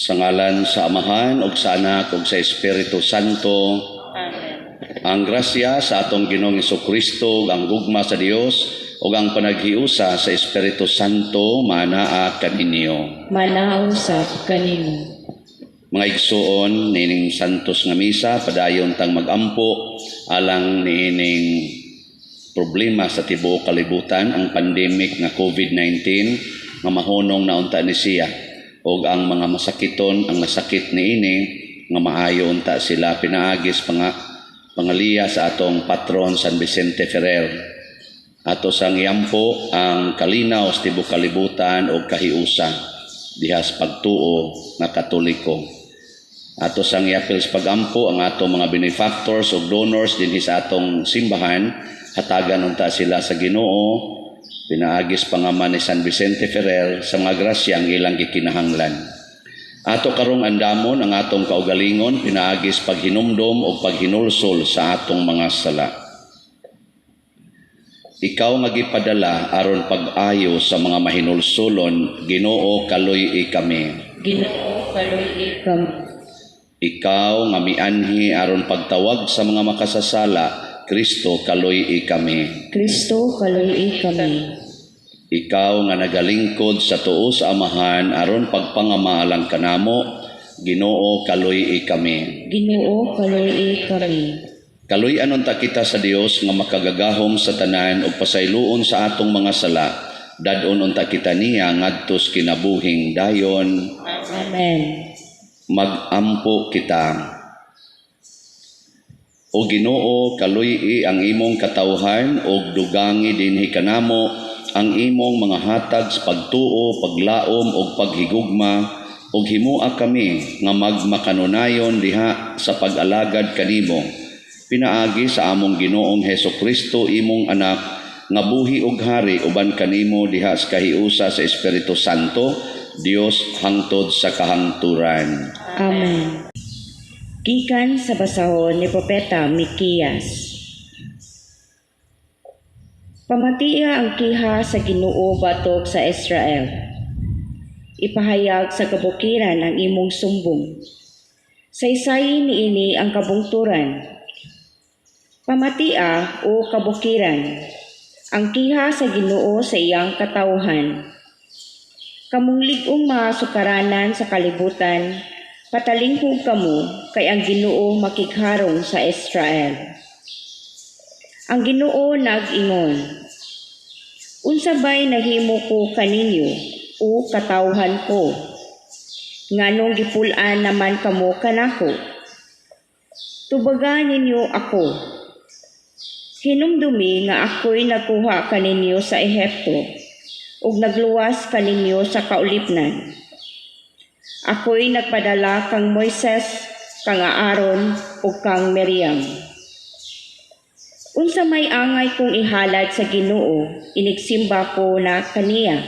Sa ngalan sa Amahan ug sa Anak ug sa Espiritu Santo. Amen. Ang grasya sa atong Ginoong Hesukristo, ang gugma sa Dios ug ang panaghiusa sa Espiritu Santo manaa kaninyo. Manausap kanimo. Mga igsuon nining santos nga misa, padayon tang magampo alang niining problema sa tibuok kalibutan, ang pandemic nga COVID-19 nga mahunong naunta ni siya. O ang mga masakiton, ang nasakit niini nga maayo unta sila pinaagis pangaliya sa atong patron San Vicente Ferrer. Ato sang iyampo ang kalinaw sa tibuok kalibutan o kahiusa dihas pagtuo nga Katoliko. Ato sang iapil sa pagampo ang atong mga benefactors o donors dinhi sa atong simbahan, hatagan unta sila sa Ginoo. Pinaagis pangaman ni San Vicente Ferrer sa mga grasya ang ilang gikinahanglan. Ato karong andamon ang atong kaugalingon, pinaagis paghinumdom o paghinulsol sa atong mga sala. Ikaw nga gipadala aron pag-ayo sa mga mahinulsulon, Ginoo kaluy kami. Ginoo kaluy kami. Ikaw nga mianhi aron pagtawag sa mga makasasala, Kristo kaluy kami. Kristo kaluy kami. Ikaw nga nagalingkod sa tuo sa Amahan aron pagpangamalang kanamo, Ginoo kaluy kami. Ginoo kaluy kami. Kaluy anon ta kita sa Dios nga makagagahom sa tanan ug pasayloon sa atong mga sala, dadon unta kita niya ngadtos kinabuhing dayon. Amen. Magampo kita. O Ginoo, kaluy ang imong katawhan ug dugangi dinhi kanamo ang imong mga hatag sa pagtuo, paglaom ug paghigugma, ug himua kami nga magmakanunayon diha sa pag-alagad kanimo. Pinaagi sa among Ginoong Hesukristo imong anak nga buhi ug hari uban kanimo diha sa kahiusa sa Espiritu Santo, Dios hangtod sa kahangturan. Amen. Gikan sa basahon ni Propeta Mikias. Pamatia ang kiha sa Ginoo batok sa Israel. Ipahayag sa kabukiran ang imong sumbong. Saysayin niini ang kabungturan. Pamatia o kabukiran ang kiha sa Ginoo sa iyang katawhan. Kamong lig-ong mga sukaranan sa kalibutan, patalingkog kamo kay ang Ginoo makigharong sa Israel. Ang Ginoo nag-ingon, unsa bay nahimo ko kaninyo o katawhan ko? Nganong gipulan naman kamo kanako? Tubagan ninyo ako. Hinumdumi nga ako'y nagkuha kaninyo sa Ehipto ug nagluwas kaninyo sa kaulipnan. Ako'y nagpadala kang Moises, kang Aaron ug kang Miriam. Unsa may angay kong ihalad sa Ginoo, inigsimba ko na kaniya.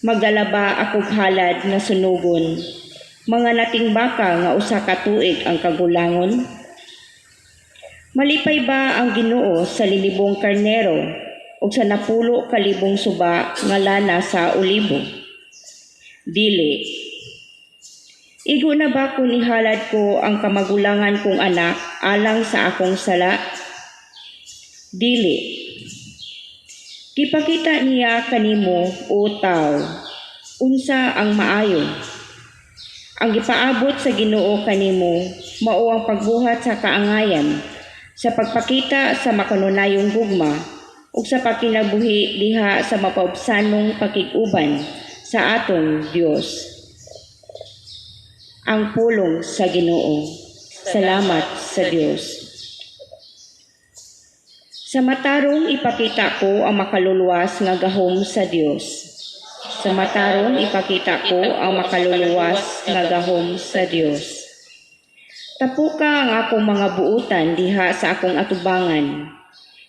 Magdalaba akog halad na sunugon, mga natimbaka nga usa ka tuig ang kagulangon. Malipay ba ang Ginoo sa linibong karnero ug sa napulo kalibong suba nga lana sa olibo? Dili. Igo na ba kung ihalad ko ang kamagulangan kong anak alang sa akong sala? Dili. Kipakita niya kanimo o tao, unsa ang maayo. Ang gipaabot sa Ginoo kanimo mao ang pagbuhat sa kaangayan, sa pagpakita sa makanunayong gugma ug sa pakinabuhi diha sa mapaubsanong pakiguban sa aton Dios. Ang pulong sa Ginoo. Salamat sa Dios. Sa matarong ipakita ko ang makaluluwas nga gahom sa Dios. Sa matarong ipakita ko ang makaluluwas nga gahom sa Dios. Tapuka ang akong mga buutan diha sa akong atubangan.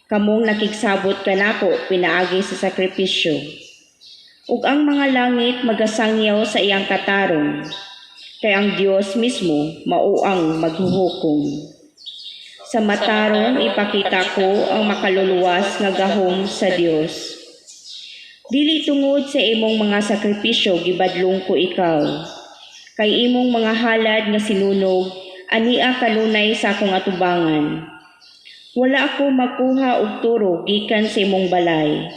Kamong nakigsabot kanako pinaagi sa sakripisyo. Ug ang mga langit magasangyaw sa iyang katarong. Kay ang Dios mismo mao ang maghuhukom. Sa matarong ipakita ko ang makaluluwas nga gahom sa Dios. Dili tungod sa imong mga sakripisyo gibadlong ko ikaw. Kay imong mga halad nga sinunog, ania kanunay sa akong atubangan. Wala ako makuha og turo gikan sa imong balay,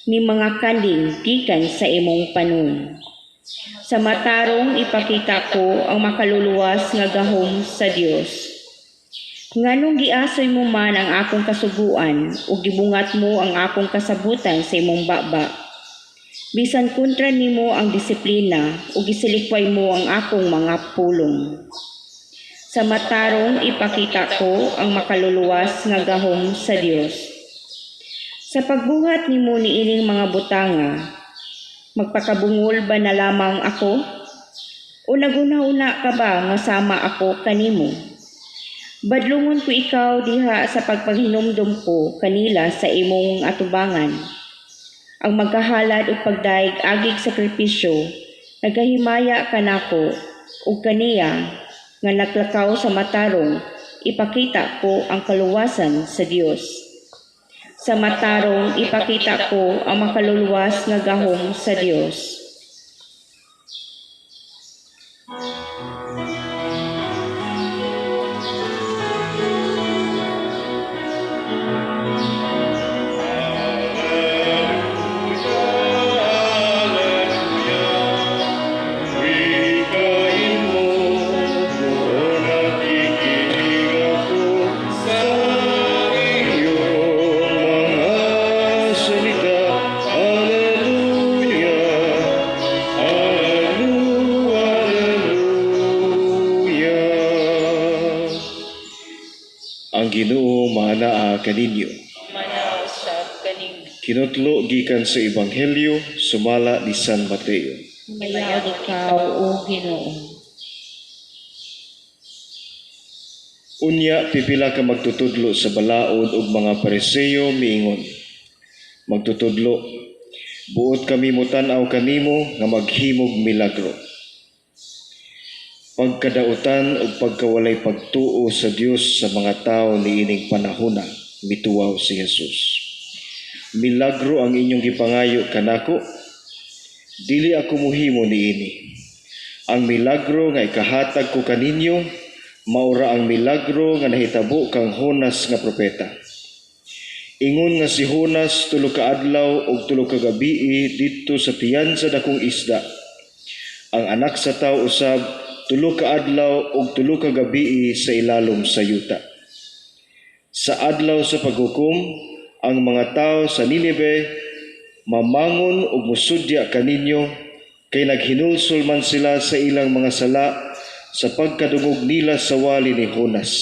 ni mga kanding gikan sa imong panon. Sa matarong ipakita ko ang makaluluwas nga gahom sa Dios. Nganong giasoy mo man ang akong kasuguan ug gibungat mo ang akong kasabutan sa imong baba. Bisan kontra nimo ang disiplina ug gisilikway mo ang akong mga pulong. Sa matarong ipakita ko ang makaluluwas nga gahom sa Dios. Sa pagbuhat nimo niining mga butanga, magpakabungol ba na lamang ako? O naguna-una ka ba nga sama ako kanimo? Badlungon ko ikaw diha sa pagpaghinumdum ko kanila sa imong atubangan. Ang magkahalad ug pagdaig agig sakripisyo, nagahimaya kanako ug kaniya nga naglakaw sa matarong, ipakita ko ang kaluwasan sa Dios. Sa matarong, ipakita ko ang makaluluwas nga gahom sa Dios. Ang Ginoo maanaa kaninyo. Manaw sa kaning Kinutlo gikan sa Ebanghelyo sumala ni San Mateo. Mayaw ikaw, O Ginoo. Unya pipila ka magtutudlo sa balaod ug mga Pariseo miingon. Magtutudlo, buot kami mutan-aw kanimo nga maghimog milagro. Pagkadautan ug pagkawalay pagtuo sa Dios sa mga tao niining panahona, mituwaw si Jesus. Milagro ang inyong gipangayo kanako, dili ako muhimo niini. Ang milagro nga ikahatag ko kaninyo, maura ang milagro nga nahitabo kang Jonas nga propeta. Ingon nga si Jonas tulo ka adlaw ug tulo ka gabii didto sa tiyan sa dakong isda. Ang anak sa tao usab tulo ka adlaw ug tulo ka gabii sa ilalom sa yuta. Sa adlaw sa paghukom, ang mga tao sa Ninive mamangon ug musudya kaninyo kay naghinulsol man sila sa ilang mga sala sa pagkadungog nila sa wali ni Jonas.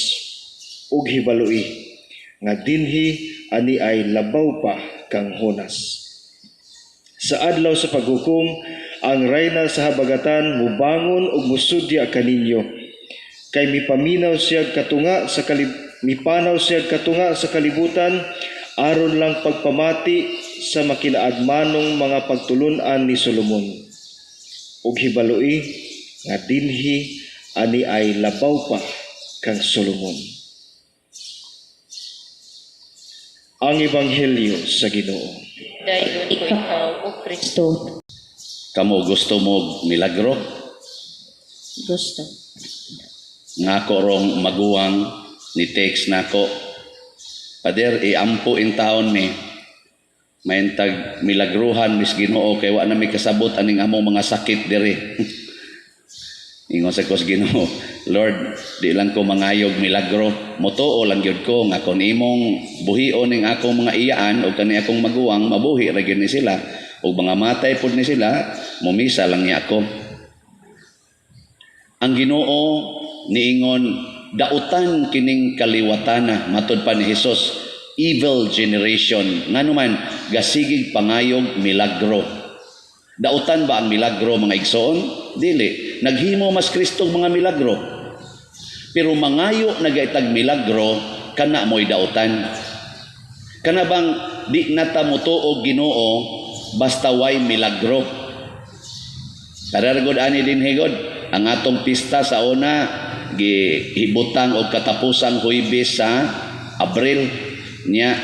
Ug hibalui nga dinhi ani ay labaw pa kang Jonas. Sa adlaw sa paghukom, ang reyna sa habagatan mubangon ug musudya kaninyo kay mipanaw siya katunga sa kalibutan aron lang pagpamati sa makinaagmanong mga pagtulun-an ni Solomon. Ug hibalui nga dinhi ani ay labaw pa kang Solomon. Ang Ebanghelyo sa Ginoo. dayon ko ikaw, O Kristo. Kamo gusto mo milagro? Gusto. Nga ko rong maguwang ni text nako. Pader iampo in taon mi. Maintag milagruhan mis Ginoo kay wa na mi kasabot aning among mga sakit diri. Ingon sa kos Ginoo, Lord, di lang ko mangayog milagro. Motoo lang gyud ko nga kon imong buhion ning akong mga iyaan o kani akong maguwang mabuhi ra gyud ni sila ug mga matay pud ni sila, mumisa lang niya ako. Ang Ginoo niingon, dautan kining kaliwatana matud pa ni Hesus, evil generation nganuman gasigig pangayog milagro. Dautan ba ang milagro mga igsoon? Dili. Naghimo mas Kristong mga milagro. Pero mangayo nagaitag milagro kana mo'y dautan. Kana bang di nata mutuog Ginoo basta way milagro. Kararagod ani din higod ang atong pista sa una gihibutang og katapusang Huwebes sa Abril nya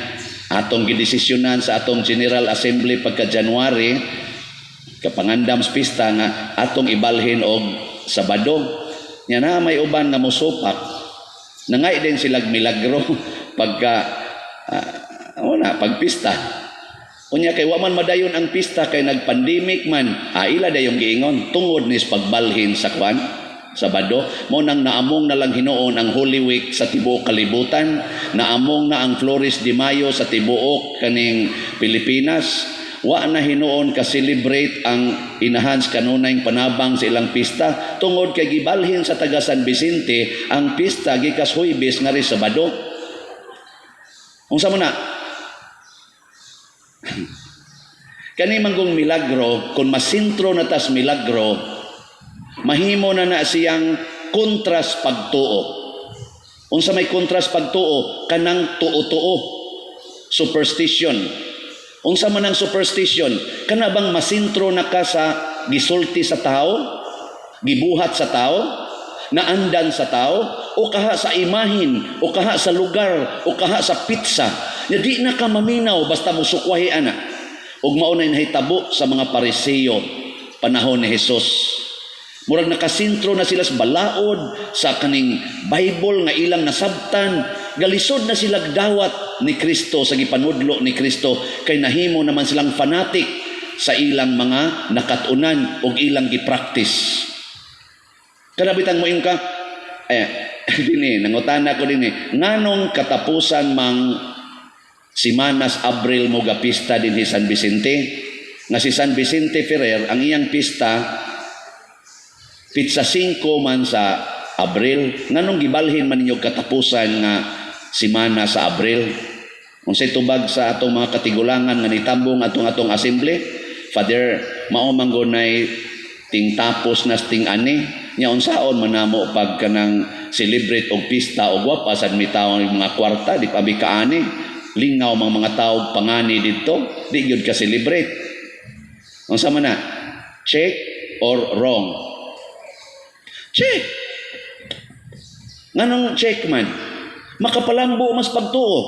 atong gidesisyonan sa atong General Assembly pagka January kapangandam pista nga atong ibalhin og Sabado. Nya na may uban nga mosupak. Nangay din silag milagro pagka pagpista. Unya kay wa man madayon ang pista kay nagpandemic man. Ila dayong giingon tungod nis pagbalhin sa kwan Sabado. Mo nang naamong na lang hinuon ang Holy Week sa tibuok kalibutan, naamong na ang Flores de Mayo sa tibuok kaning Pilipinas. Wa na hinuon ka-celebrate ang inahans kanunay panabang sa ilang pista tungod kay gibalhin sa taga San Vicente ang pista gikas Huwebes nga ri Sabado. Unsa man na? Kani manggong milagro, kung masintro na tas milagro, mahimo na siyang kontras pagtuo. Unsa may kontras pagtuo? Kanang tuo-tuo. Superstition. Unsa man ang superstition? Kana bang masintro na ka sa gisulti sa tao? Gibuhat sa tao? Naandan sa tao? O kaha sa imahin? O kaha sa lugar? O kaha sa pizza? Ya di na ka maminaw basta mo sukwahi ana. Ug mao na nahitabo sa mga Pariseo panahon ni Hesus. Murag nakasintro na sila sa balaod, sa kaning Bible nga ilang nasabtan, galisod na sila dawat ni Kristo sa gipanudlo ni Kristo, kay nahimo naman silang fanatic sa ilang mga nakatunan o ilang gipractice. Kanabitan mo ka, dini, nangutana ko dini, nganong katapusan mang Simanas Abril mo gapista din si San Vicente, nga si San Vicente Ferrer, ang iyang pista, Pitsa 5 man sa Abril, nganong gibalhin man ninyo katapusan nga simana sa Abril? Unsay tubag sa atong mga katigulangan nga nitambong atong assembly? Father, mao man gunay ting tapos nas ting ani, nya unsaon manamo pag kanang celebrate og pista og wapa sad mitaw ang mga kwarta di pabi kaani, lingaw mga tawo pangani didto, di gyud ka celebrate. Unsa man na? Check or wrong? Check. Nganong check man? Makapalambo mas pagtuo.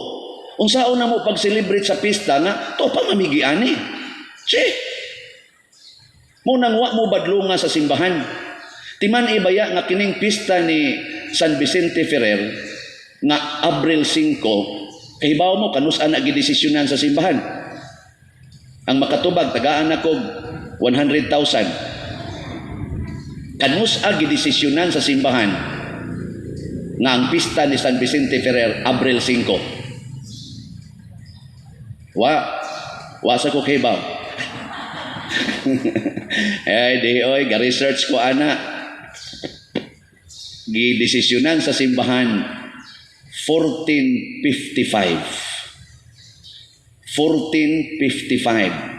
Unsaon na mo pag-celebrate sa pista nga to pangamigiani. Check. Munang wa mo badlunga sa simbahan. Timan ibaya nga kining pista ni San Vicente Ferrer nga Abril 5, kahibaw mo kanus-an na gidesisyonan sa simbahan. Ang makatubag tagaan ako 100,000. Kanus gidesisyonan sa simbahan nga ang pista ni San Vicente Ferrer Abril 5. Wa sa ko kahibaw. Di oy, ga-research ko ana. Gidesisyonan sa simbahan 1455.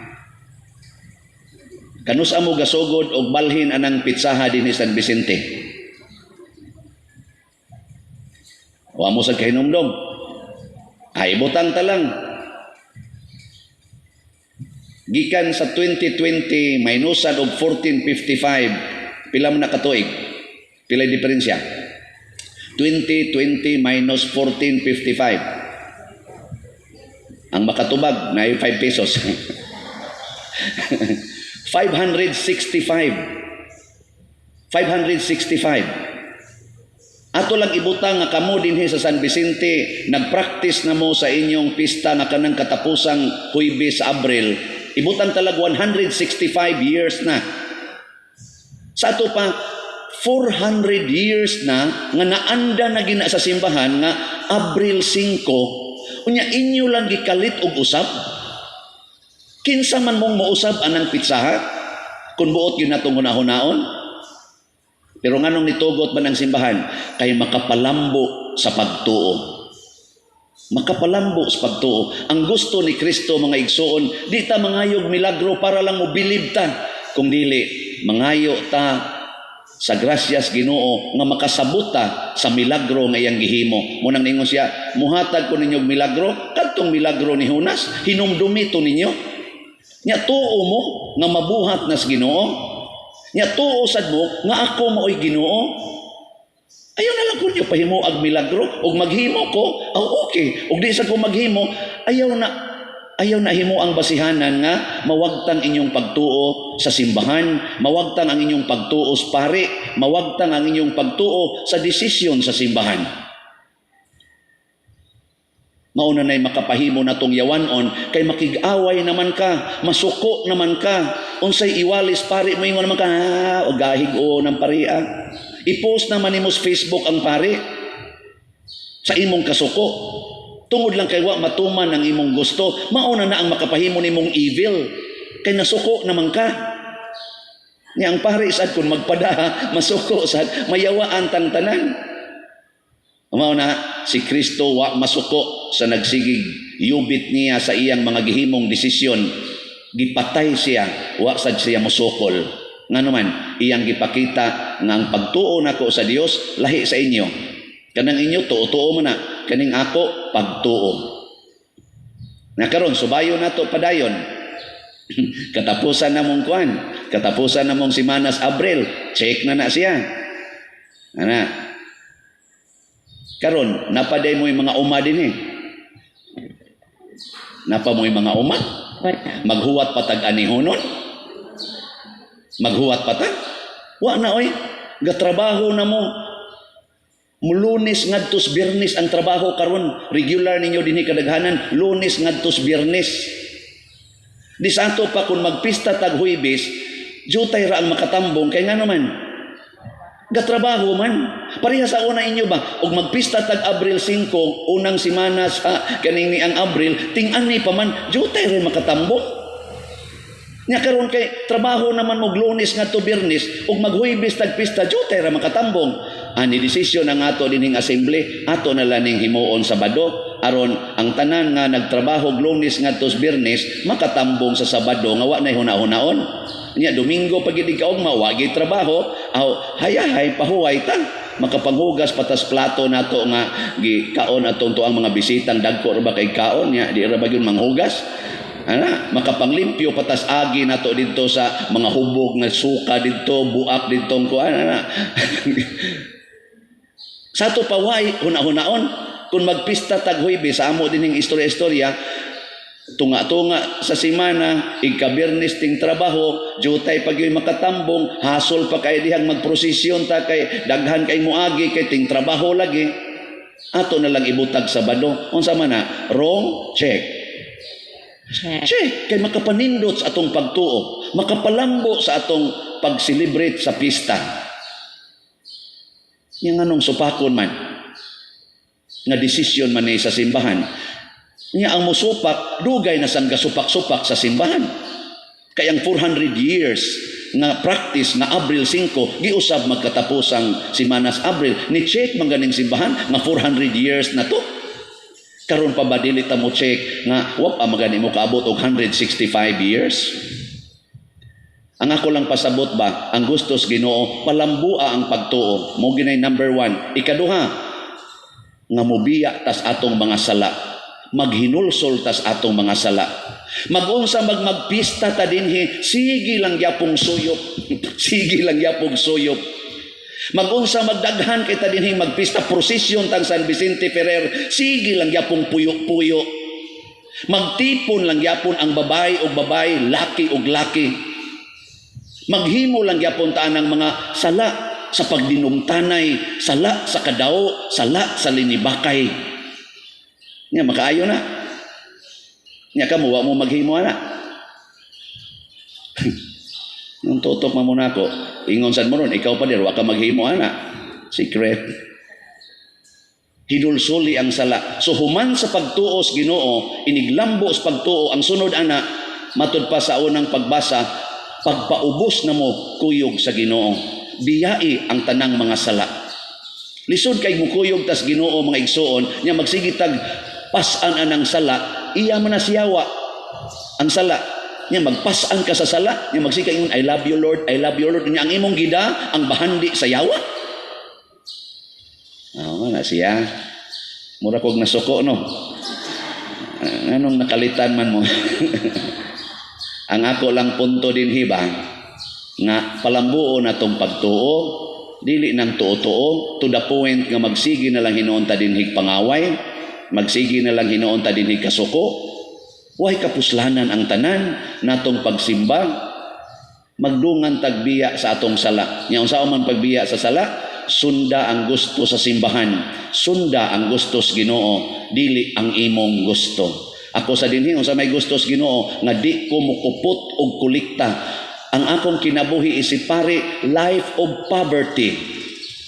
Kanus amo gasugod og balhin anang pitsaha dinhi San Vicente. Wa mo sa kahinumdom. Ay butang ta lang. Gikan sa 2020 minusan og 1455, pila man nakatuig? Pila diferensya? 2020 minus 1455. Ang makatubag na 5 pesos. 565. Ato lang ibutang nga kamo dinhi sa San Vicente nagpractice na mo sa inyong pista nga kanang katapusang Huwebes sa Abril. Ibutang talag 165 years na. Sa ato pa 400 years na nga naanda na gina sa simbahan nga Abril 5. Unya inyo lang gikalit og usab. Kinsa man mong mausab anang pitsaha kung buot yun natong hunahon. Pero nganong nitugot man ang simbahan kay makapalambo sa pagtuo. Makapalambo sa pagtuo. Ang gusto ni Kristo mga igsoon, di ta mangayog milagro para lang mobilib ta. Kung dili, mangayo ta sa grasyas Ginoo nga makasabot ta sa milagro nga iyang gihimo. Munang ningon siya, muhatag ko ninyo milagro, kadtong milagro ni Jonas, hinumdumi to ninyo. Nya tuo mo nga mabuhat nas Ginoo. Nya tuo sad mo nga ako maoy Ginoo. Ayaw na lang ko niyo pahimo ag milagro og maghimo ko. Okay. Og di sa ko maghimo, ayaw na Ayaw na himo ang basihanan nga mawagtang inyong pagtuo sa simbahan, mawagtang ang inyong pagtuo sa pari, mawagtang ang inyong pagtuo sa desisyon sa simbahan. Mauna na'y makapahimo na tong yawanon, kay makig-away naman ka, masuko naman ka, unsay iwalis pari mo ingon naman ka, o gahig o ng parian. I-post naman nimo sa Facebook ang pari sa imong kasuko. Tungod lang kay wa matuman ang imong gusto, mauna na ang makapahimo nimong evil, kay nasuko naman ka. Niya ang pari sad kun magpada, masuko sad, mayawaan tang tanan. Mauna si Kristo wa masuko sa nagsigig yubit niya sa iyang mga gihimong desisyon, gipatay siya, wa sad siya musukol. Nga naman, iyang gipakita nga ang pagtuo nako sa Dios lahi sa inyo. Kanang inyo tuo-tuo mo na, kaning ako pagtuo. Na karon subayo nato padayon. Katapusan na mong kuan, katapusan na mong si Manas Abril, check na siya. Ana. Karon napaday mo yung mga uma din eh. Napa mo yung mga uma? Maghuwat patag anihonon? Maghuwat patag? Wa na oy, gatrabaho na mo. Lunes ngadtos Biyernes ang trabaho karon, regular ninyo dinhi kadaghanan, Lunes ngadtos Biyernes. Di santo pa kung magpista tag Huwebes, jutay ra ang makatambong kay nga naman gatrabaho man. Pareha sa una inyo ba, og magpista tag Abril 5, unang semana sa kaning ang Abril, ting-ani pa man jutay ra makatambong. Nya karon kay trabaho naman mo Lunes ngadto Biyernes ug maghuwebes tag pista jutay ra makatambong. Ani desisyon ang ato dining assembly, ato na laning himuon Sabado aron ang tanan nga nagtrabaho Lunes ngadto Biyernes makatambong sa Sabado nga wa nay huna-hunaon. Nya Domingo pag gid kaugma wa gid trabaho, aw hayahay pahuway ta. Makapanghugas patas plato nato nga gikaon atong tuang mga bisitang dagko ra ba kay kaon nya di ra ba gyud manghugas. Ana, makapanglimpyo patas agi nato didto sa mga hubog nga suka didto, buak didto kuan ana. Sa to paway huna-hunaon kung magpista tag Huwebes sa amo dining istorya-istorya, tunga-tunga sa semana, ika-Biyernes ting trabaho, jutay pag yoy makatambong, hasol pa kay dihang magprosesyon ta kay daghan kay muagi kay ting trabaho lagi. Ato na lang ibutag Sabado. Unsa man na? Wrong? Check. Check. Kay makapanindot sa atong pagtuo, makapalambo sa atong pag-celebrate sa pista. Yang anong supakon man nga desisyon man sa simbahan. Nya ang musupak dugay na sang gasupak-supak sa simbahan. Kay ang 400 years nga practice nga Abril 5 giusab magkatapusang Semanas Abril ni check man ganing simbahan nga 400 years na to. Karon pa ba dili ta mo check nga wa pa magani mo kaabot og 165 years? Ang ako lang pasabot ba, ang gustos Ginoo, palambua ang pagtuo. Mo ginay number 1. Ikaduha, nga mubiya tas atong mga sala. Maghinulsol tas atong mga sala. Mag-unsa magpista ta dinhi, sige lang yapong suyop. Sige lang yapong suyop. Mag-unsa magdaghan kay ta dinhi magpista prosesyon tang San Vicente Ferrer, sige lang yapong puyo-puyo. Magtipon lang yapon ang babay og babay, laki og laki. Maghimo lang yapon ta ng mga sala sa pagdinumtanay, sala sa kadao, sala sa linibakay. Nya makaayo na. Nya kamo wa mo maghimo na. Nung tutok man mo nako, ingon sad mo ron, ikaw pa dir wa ka maghimo ana. Secret. Hinulsuli ang sala. So human sa pagtuos Ginoo, iniglambo sa pagtuo ang sunod ana, matud pa sa unang pagbasa, pagpaubos na mo kuyog sa Ginoo. Biyai ang tanang mga sala. Lisod kay mukuyog tas Ginoo mga igsoon, nya magsigitag pasan anang sala, iya man na siyawa ang sala. Nya magpasan ka sa sala, nya magsika ingon I love you Lord, I love you Lord. Nya ang imong gida ang bahandi sa yawa. Na siya. Mura kog nasuko no. Anong nakalitan man mo? Ang ako lang punto din hiba nga palambuo na tong pagtuo, dili nang tuo-tuo to the point nga magsigi na lang hinuon ta dinhig pangaway, magsigi na lang hinuon ta dinhig kasuko. Way kapuslanan ang tanan natong pagsimba, magdungan tagbiya sa atong sala. Nya unsa man pagbiya sa sala? Sunda ang gusto sa simbahan, sunda ang gusto sa Ginoo, dili ang imong gusto. Ako sa dinhi unsa may gusto sa Ginoo nga di ko mukupot og kolekta. Ang akong kinabuhi isipare life of poverty.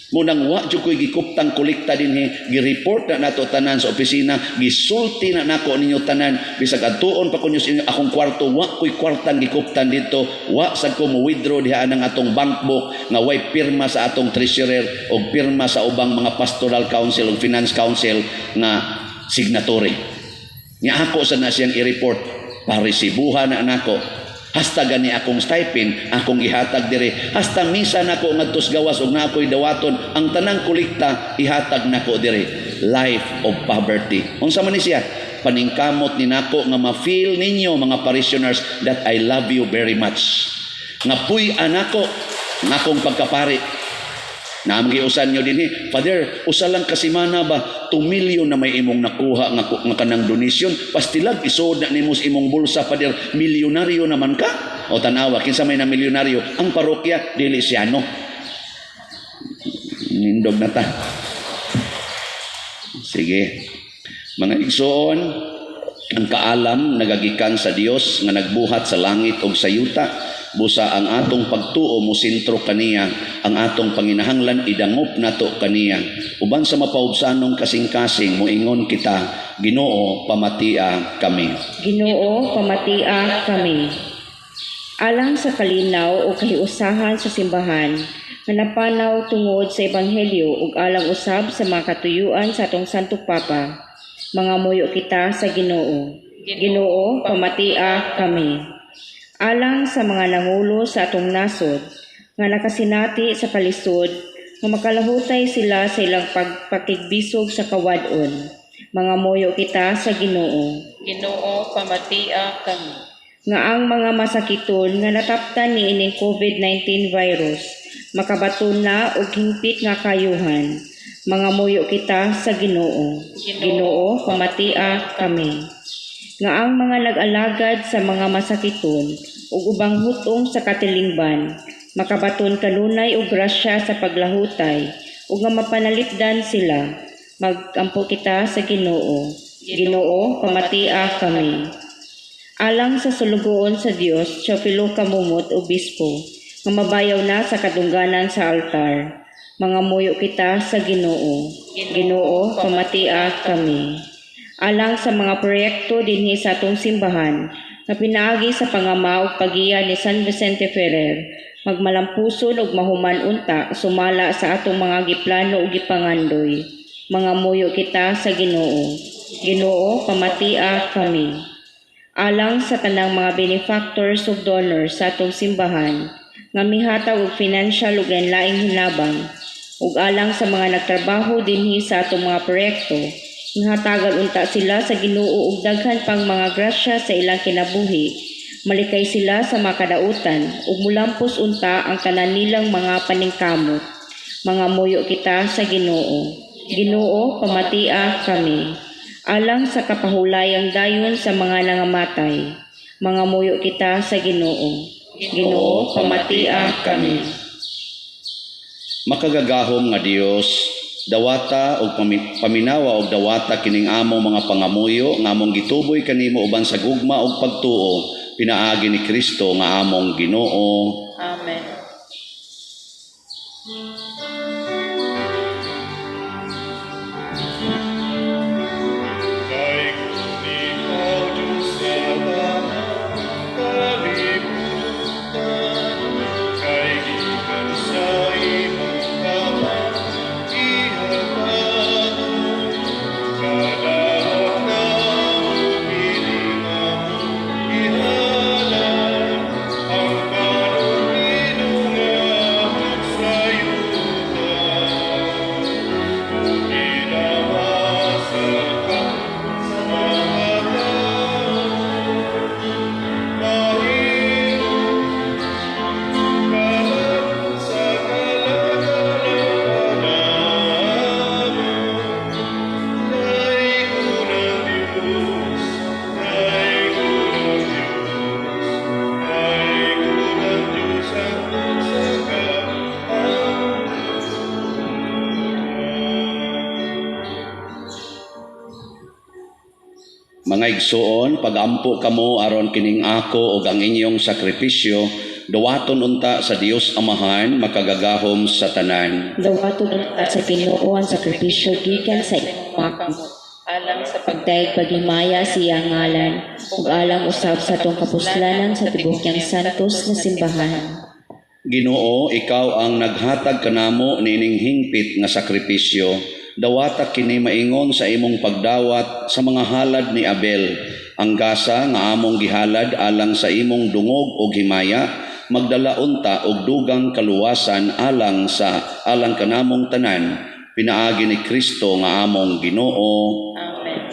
Munang wa jud ko'y gikuptang kolekta dinhi, gi-report na nato tanan sa opisina, gisulti na nako ninyo tanan, bisag adtuon pa kunyo sa inyo akong kwarto, wa ko'y kwartang gikuptan dito, wa sad ko mo withdraw diha nang atong bank book nga way pirma sa atong treasurer o pirma sa ubang mga pastoral council o finance council nga signatory. Nya ako sa na siyang i-report, parisibuhan na nako. Hasta gani akong stipend, akong ihatag dire. Hasta misa nako ngadtos gawas ug na ako'y dawaton, ang tanang kolekta ihatag nako dire. Life of poverty. Unsa man ni siya? Paningkamot ni nako nga ma-feel ninyo mga parishioners that I love you very much. Nga puy-an nako ngakong pagkapari. Naamgiusan nyo din Father, usa lang kasimana ba 2 million na may imong nakuha nga kanang donation, pastilag isod na nimo sa imong bulsa. Father, milyonaryo naman ka. O tanawa, kinsa may na milyonaryo? Ang parokya dili siyano. Nindog na ta. Sige. Mga igsoon, ang kaalam nagagikan sa Dios nga nagbuhat sa langit ug sa yuta. Busa ang atong pagtuo mo sentro kaniya, ang atong panginahanglan idangop nato kaniya. Uban sa mapaubsanong kasing-kasing moingon kita, Ginoo pamatia kami. Ginoo pamatia kami. Alang sa kalinaw o kahiusahan sa simbahan, nga napanaw tungod sa ebanghelyo ug alang usab sa mga katuyuan sa atong Santo Papa, mga muyo kita sa Ginoo. Ginoo pamatia kami. Alang sa mga nangulo sa atong nasod, nga nakasinati sa kalisod, nga makalahutay sila sa ilang pagpakigbisog sa kawadon. Mga muyo kita sa Ginoo. Ginoo pamatia kami. Nga ang mga masakiton nga nataptan ni ining COVID-19 virus, makabaton na og hingpit nga kayuhan. Mga muyo kita sa Ginoo. Ginoo pamatia kami. Nga ang mga nag-alagad sa mga masakiton ug ubang hutong sa katilingban, makabaton kanunay og grasya sa paglahutay ug nga mapanalitdan sila. Magampo kita sa Ginoo. Ginoo pamatia kami. Alang sa sulugoon sa Dios, Teofilo Kamumot, Obispo, nga mabayaw na sa kadungganan sa altar. Mga muyo kita sa Ginoo. Ginoo pamatia kami. Alang sa mga proyekto dinhi sa atong simbahan nga pinaagi sa pangama ug pagiya ni San Vicente Ferrer, magmalampuson ug mahuman unta sumala sa atong mga giplano ug gipangandoy. Mga muyo kita sa Ginoo. Ginoo pamatia kami. Alang sa tanang mga benefactors ug donors sa atong simbahan nga mihatag og financial ug lain-laing hinabang, ug alang sa mga nagtrabaho dinhi sa atong mga proyekto, hatagan unta sila sa Ginoo ug daghan pang mga grasya sa ilang kinabuhi. Malikay sila sa makadautan ug mulampos unta ang tanan nilang mga paningkamot. Mga muyo kita sa Ginoo. Ginoo pamatia kami. Alang sa kapahulayang dayon sa mga nangamatay, mga muyo kita sa Ginoo. Ginoo pamatia kami. Makagagahom nga Dios, dawata o paminawa og dawata kining among mga pangamuyo nga among gituboy kanimo uban sa gugma og pagtuo pinaagi ni Kristo nga among Ginoo. Amen. Ang kanong Mga igsuon, pagampo kamo aron kining ako ug ang inyong sakripisyo, dawaton unta sa Dios Amahan makagagahom sa tanan. Dawaton unta sa Ginoo ang sakripisyo gikan sa imong mga kamot. Alang sa Pagdayeg paghimaya siya ngalan, ug alang usab sa atong kapuslanan sa tibuok niyang santos nga simbahan. Ginoo, ikaw ang naghatag kanamo nining hingpit nga sakripisyo. Dawata kini maingon sa imong pagdawat sa mga halad ni Abel, ang gasa nga among gihalad alang sa imong dungog ug himaya, magdala unta og dugang kaluwasan alang kanamong tanan. Pinaagi ni Kristo nga among Ginoo. Amen.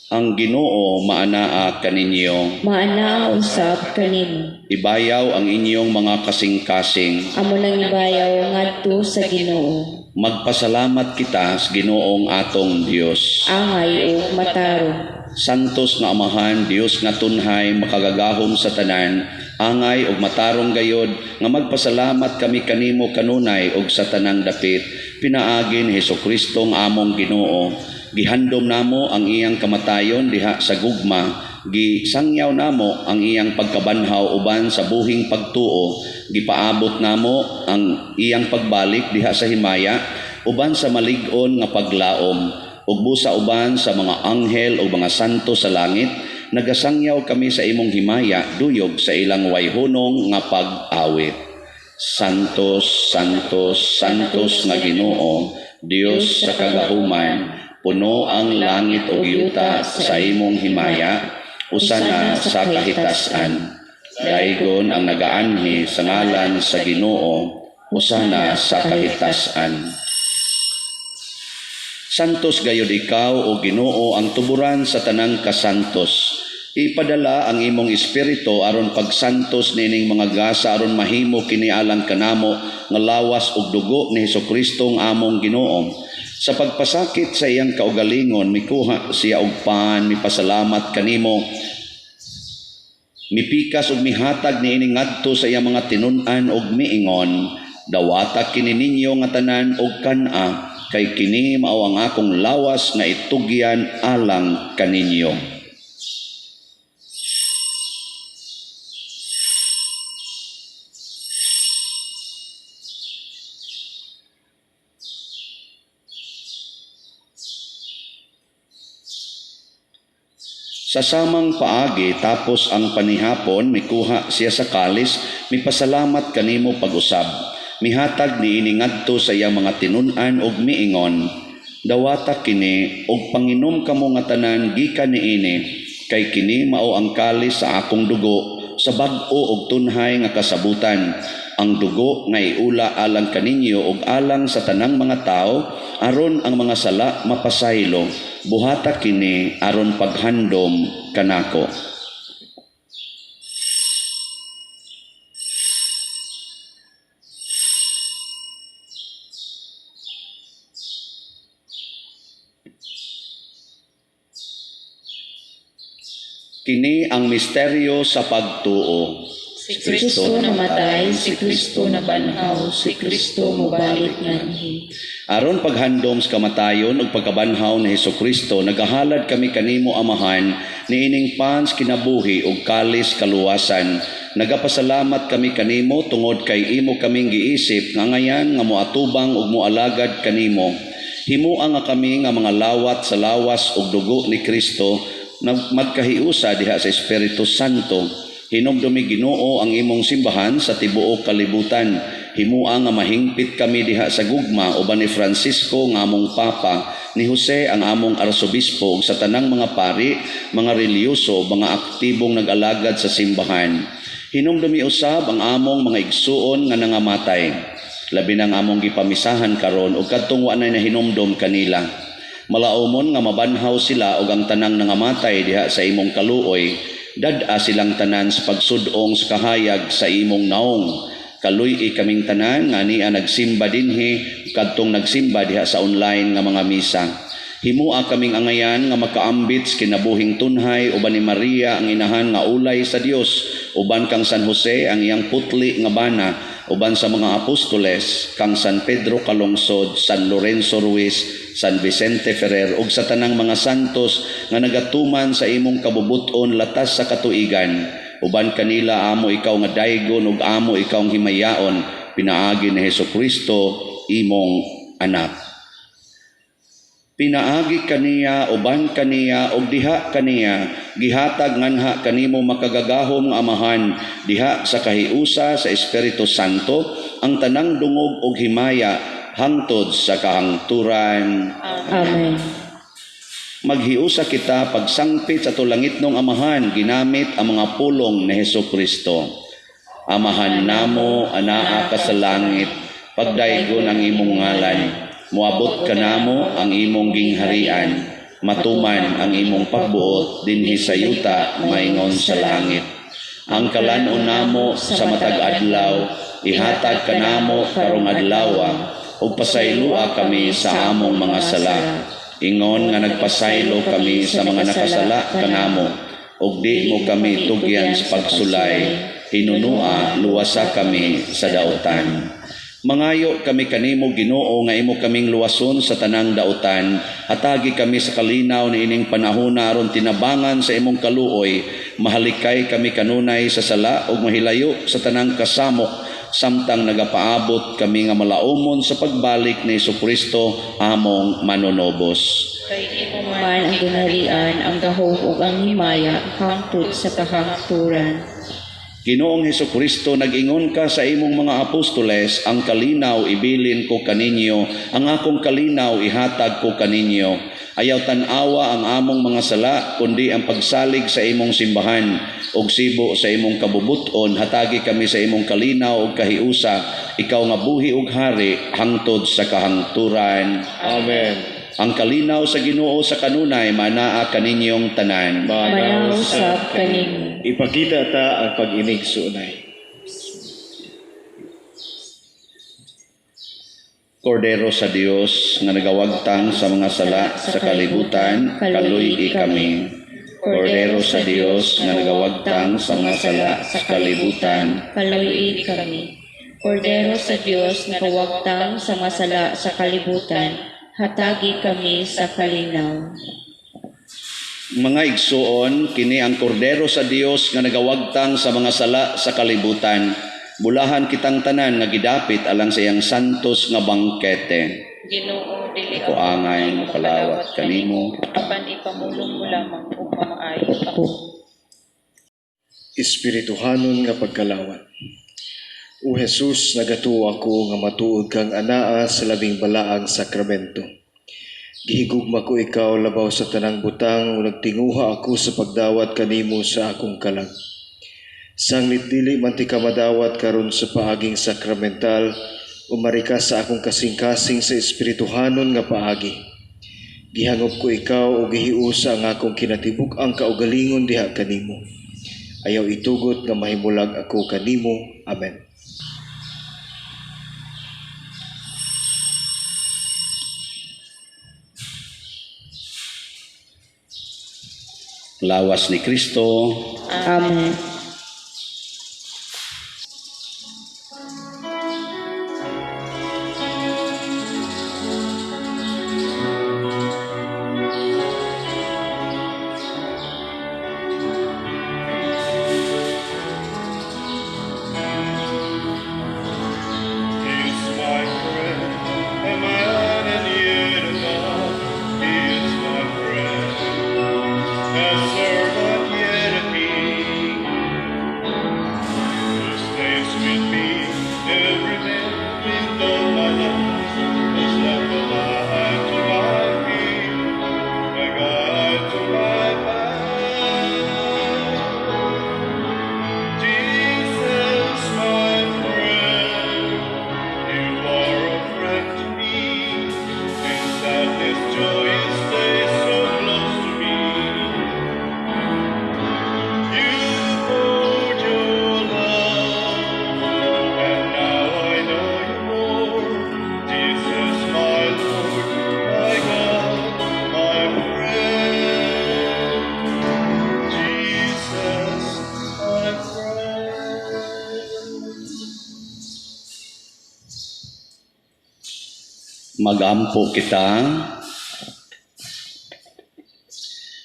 Ang Ginoo maanaa kaninyo. Maana usab kanimo. Ibayaw ang inyong mga kasing-kasing. Amo nang ibayaw ngadto sa Ginoo. Magpasalamat kita sa Ginoong atong Dios. Angay ug matarong. Santos nga Amahan, Dios nga tunhay, makagagahom sa tanan, angay ug matarong gayod, nga magpasalamat kami kanimo kanunay ug sa tanang dapit, pinaagi ni Hesukristo nga among Ginoo. Gihandom namo ang iyang kamatayon diha sa gugma, gisangyaw namo ang iyang pagkabanhaw uban sa buhing pagtuo, gipaabot namo ang iyang pagbalik diha sa himaya, uban sa malig-on nga paglaom, ug busa uban sa mga anghel o mga santo sa langit, nagasangyaw kami sa imong himaya duyog sa ilang wayhunong nga pag-awit. Santos, Santos, Santos nga Ginoo, Dios sa kagahuman, puno ang langit ug yuta sa imong himaya, usana sa kahitasan. Daigon ang nagaanhi sa ngalan sa Ginoo, usana sa kahitasan. Santos gayud ikaw o Ginoo ang tuburan sa tanang kasantos. Ipadala ang imong espiritu aron pagsantos nining mga gasa aron mahimo kini alang kanamo nga lawas ug dugo ni Hesukristo ang among Ginoo. Sa pagpasakit sa iyang kaugalingon mikuha siya og pan, mipasalamat kanimo. Mipikas ug mihatag niini ngadto sa iyang mga tinun-an ug miingon, dawata kini ninyo nga tanan og kan-a, kay kini mao ang akong lawas nga itugyan alang kaninyo. Sa samang paagi tapos ang panihapon mikuha siya sa kalis, mipasalamat kanimo pag-usab. Mihatag niini ngadto sa iyang mga tinun-an ug miingon, dawata kini ug panginom kamo nga tanan gikan niini, kay kini mao ang kalis sa akong dugo sa bag-o ug tunhay nga kasabutan, ang dugo nga iula alang kaninyo ug alang sa tanang mga tao aron ang mga sala mapasaylo. Buhata kini aron paghandom kanako. Kini ang misteryo sa pagtuo. Si Si Kristo namatay, si Kristo nabanhaw, si Kristo mobalik nganhi. Aron paghandom sa kamatayon ug pagkabanhaw ni Hesukristo, nagahalad kami kanimo Amahan niining pans kinabuhi ug kalis kaluwasan. Nagapasalamat kami kanimo tungod kay imo kaming giisip nga ngayan nga moatubang ug moalagad kanimo. Himua nga kami nga mga lawat sa lawas ug dugo ni Kristo na magkahiusa diha sa Espiritu Santo. Hinumdumi Ginoo ang imong simbahan sa tibuok kalibutan. Himua nga mahingpit kami diha sa gugma uban ni Francisco nga among Papa, ni Jose ang among Arsobispo ug sa tanang mga pari, mga reliyoso, mga aktibong nag-alagad sa simbahan. Hinumdumi usab ang among mga igsuon nga nangamatay. Labi nang among gipamisahan karon ug kadtong wa na hinumdom kanila. Malaumon nga mabanhaw sila ug ang tanang nangamatay diha sa imong kaluoy. Dad-a silang tanan sa pagsudong sa kahayag sa imong naong. Kaluy kaming tanan nga niya nagsimba dinhi kadtong nagsimba diha sa online nga mga misa. Himua kaming angayan nga makaambit sa kinabuhing tunhay uban ni Maria ang inahan nga ulay sa Dios, uban kang San Jose ang iyang putli nga bana, uban sa mga apostoles kang San Pedro Calungsod, San Lorenzo Ruiz, San Vicente Ferrer ug sa tanang mga santos nga nagatuman sa imong kabubuton latas sa katuigan. Uban kanila amo ikaw nga daygon ug amo ikaw ang himayaon, pinaagi ni Hesukristo imong anak. Pinaagi kaniya, uban kaniya, og diha kaniya, gihatag nganha kanimo makagagahom nga amahan, diha sa kahiusa sa Espiritu Santo, ang tanang dungog og himaya, hangtod sa kahangturan. Amen. Maghiusa kita pagsangpit sa tulangit ng amahan, ginamit ang mga pulong ni Hesukristo. Amahan namo, anaa ka sa langit, pagdaygon ang imong ngalan. Muabot ka namo ang imong gingharian, matuman ang imong pagbuot dinhi sa yuta maingon sa langit. Ang kalanon namo sa matag adlaw, ihatag ka namo karong adlaw, ug pasaylua kami sa among mga sala. Ingon nga nagpasaylo kami sa mga nakasala kanamo, ug di mo kami tugyan sa pagsulay, hinunua luwasa kami sa dautan. Mangayo kami kanimo Ginoo nga imo kaming luwason sa tanang dautan, hatagi kami sa kalinaw ni ining panahon aron tinabangan sa imong kaluoy, mahalikay kami kanunay sa sala ug mahilayo sa tanang kasamok, samtang nagapaabot kami nga malaumon sa pagbalik ni Hesukristo among manunobos. Kay imo Man ang ginharian, ang gahom ug ang himaya, hangtod sa kahangturan. Ginoong Hesukristo, nag-ingon ka sa imong mga apostoles, ang kalinaw ibilin ko kaninyo, ang akong kalinaw ihatag ko kaninyo. Ayaw tanawa ang among mga sala, kundi ang pagsalig sa imong simbahan, ug sibo sa imong kabubuton, hatagi kami sa imong kalinaw ug kahiusa, ikaw nga buhi ug hari, hangtod sa kahangturan. Amen. Ang kalinaw sa Ginoo sa kanunay, manaa kaninyong tanan. Manaw sa kanimo. Ipakita ta ang pag-inig sunay. Kordero sa Dios nga nagawagtang sa mga sala sa kalibutan, kaluy kami. Kordero sa Dios nga nagawagtang sa mga sala sa kalibutan, Kaluy kami. Kordero sa Dios nga kawagtang sa masala sa kalibutan, hatagi kami sa kalinaw. Mga igsuon, kini ang kordero sa Dios nga nagawagtang sa mga sala sa kalibutan. Bulahan kitang tanan nga gidapit alang sa iyang santos nga bangkete. Ginoo dili Ako angay mo kalawat kanimo. apan ipamulong mo lamang ug mamaayo ako. Espirituhanon nga pagkalawat. O Jesus, nagatuo ako nga matuod kang anaa sa labing balaang sakramento. Gihigugma ko ikaw labaw sa tanang butang o nagtinguha ako sa pagdawat kanimo sa akong kalag. Sanglit dili man ti ka madawat karon sa paaging sakramental, umari ka sa akong kasing-kasing sa espirituhanon nga paagi. Gihangop ko ikaw o gihiusa ang akong kinatibuk ang kaugalingon diha kanimo. Ayaw itugot nga mahimulag ako kanimo. Amen. Lawas ni Kristo. Amen. magampo kita.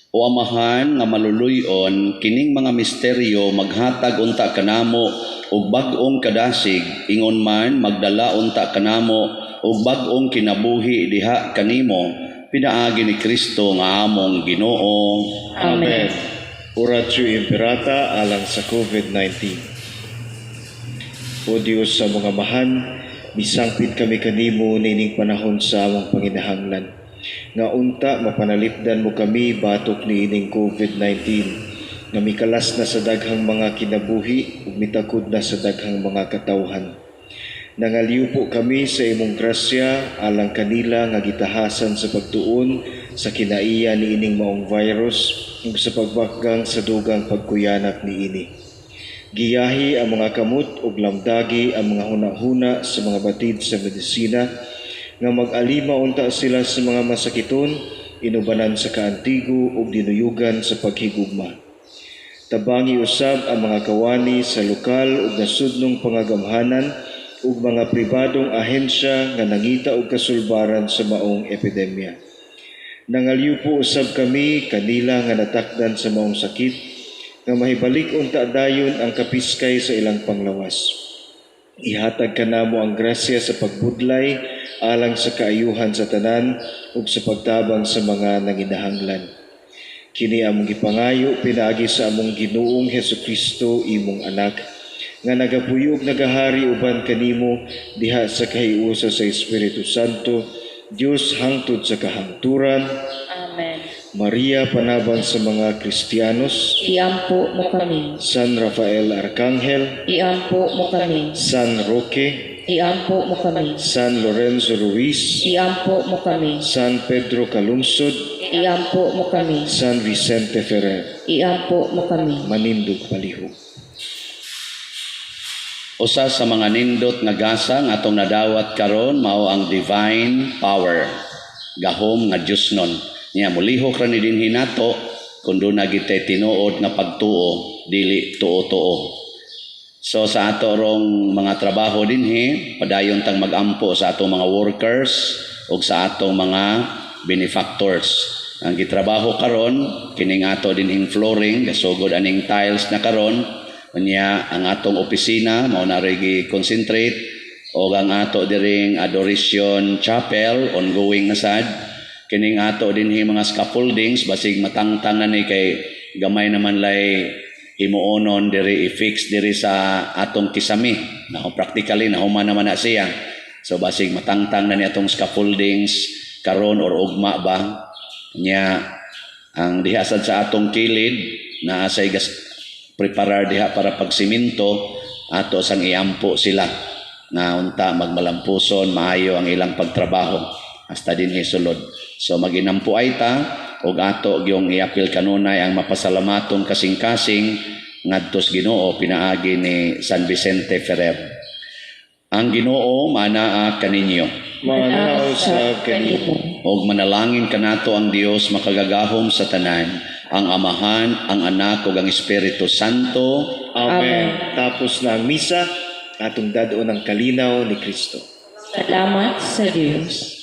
O Amahan nga maluluyon, kining mga misteryo maghatag unta kanamo ug bag-ong kadasig, ingon man magdala unta kanamo ug bag-ong kinabuhi diha kanimo, pinaagi ni Kristo nga among Ginoo. Amen. Oratio Imperata alang sa COVID-19. O Diyos sa mga mahan, misangpit kami kanimo nining panahon sa among panginahanglan. Nga unta mapanalipdan mo kami batok niining COVID-19, nga mikalas na sa daghang mga kinabuhi ug mitakod na sa daghang mga katawhan. Nangaliw po kami sa imong grasya alang kanila nga gitahasan sa pagtuon sa kinaiya niining maong virus ug sa pagbakgang sa dugang pagkuyanap niini. Giyahi ang mga kamot ug lamdagi ang mga hunahuna sa mga batid sa medisina nga mag-alima unta sila sa mga masakiton, inubanan sa kaantigo ug dinuyugan sa paghigugma. Tabangi usab ang mga kawani sa lokal ug nasudnong pangagamhanan ug mga pribadong ahensya nga nangita og kasulbaran sa maong epidemya. Nangaliw po usab kami kanila nga natakdan sa maong sakit, nga mahibalik unta dayon ang kapiskay sa ilang panglawas. Ihatag kanamo ang grasya sa pagbudlay alang sa kaayuhan sa tanan ug sa pagtabang sa mga nanginahanglan. Kini among gipangayo pinaagi sa among Ginoong Hesukristo imong anak, nga nagapuyo ug nagahari uban kanimo diha sa kahiusa sa Espiritu Santo, Dios hangtod sa kahangturan. Amen. Maria panabang sa mga Kristiyanos, Iampo mo kami. San Rafael Arcangel, Iampo mo kami. San Roque, Iampo mo kami. San Lorenzo Ruiz, Iampo mo kami. San Pedro Calungsod, Iampo mo kami. San Vicente Ferrer, Iampo mo kami. Manindog Palihog. Usa sa mga nindot nga gasa nga atong nadawat karon mao ang divine power. Gahom nga Diosnon. Nya mulihok ra ni dinhi nato kun do na gitay tinuod nga pagtuo dili tuo-tuo. So sa ato rong mga trabaho dinhi, padayon tang magampo sa atong mga workers ug sa atong mga benefactors. Ang gitrabaho karon kining ato dinhing flooring, gasugod aning tiles na karon. Unya ang atong opisina mao na ray concentrate o ang ato diring adoration chapel ongoing na sad. Kining ato dinhi mga scaffoldings basig matangtang na ni kay gamay naman lay himuonon diri i-fix diri sa atong kisami. Na practically nahuman naman na siya. So basig matangtang na ni atong scaffoldings karon or ugma ba. Nya ang diha sad sa atong kilid na asay preparar diha para pagsiminto ato sang iampo sila na unta magmalampuson maayo ang ilang pagtrabaho hasta dinhi sulod. So maginampo ay ta ug ato gyung iapil kanunay ang mapasalamaton kasing-kasing ngadto sa Ginoo pinaagi ni San Vicente Ferrer. Ang Ginoo manaa kaninyo. Mananaw sa kanimo. Og manalangin kanato ang Dios makagagahom sa tanan, ang Amahan, ang Anak ug ang Espiritu Santo. Amen. Tapos na ang misa, atong dadon ang kalinaw ni Kristo. Salamat sa Diyos.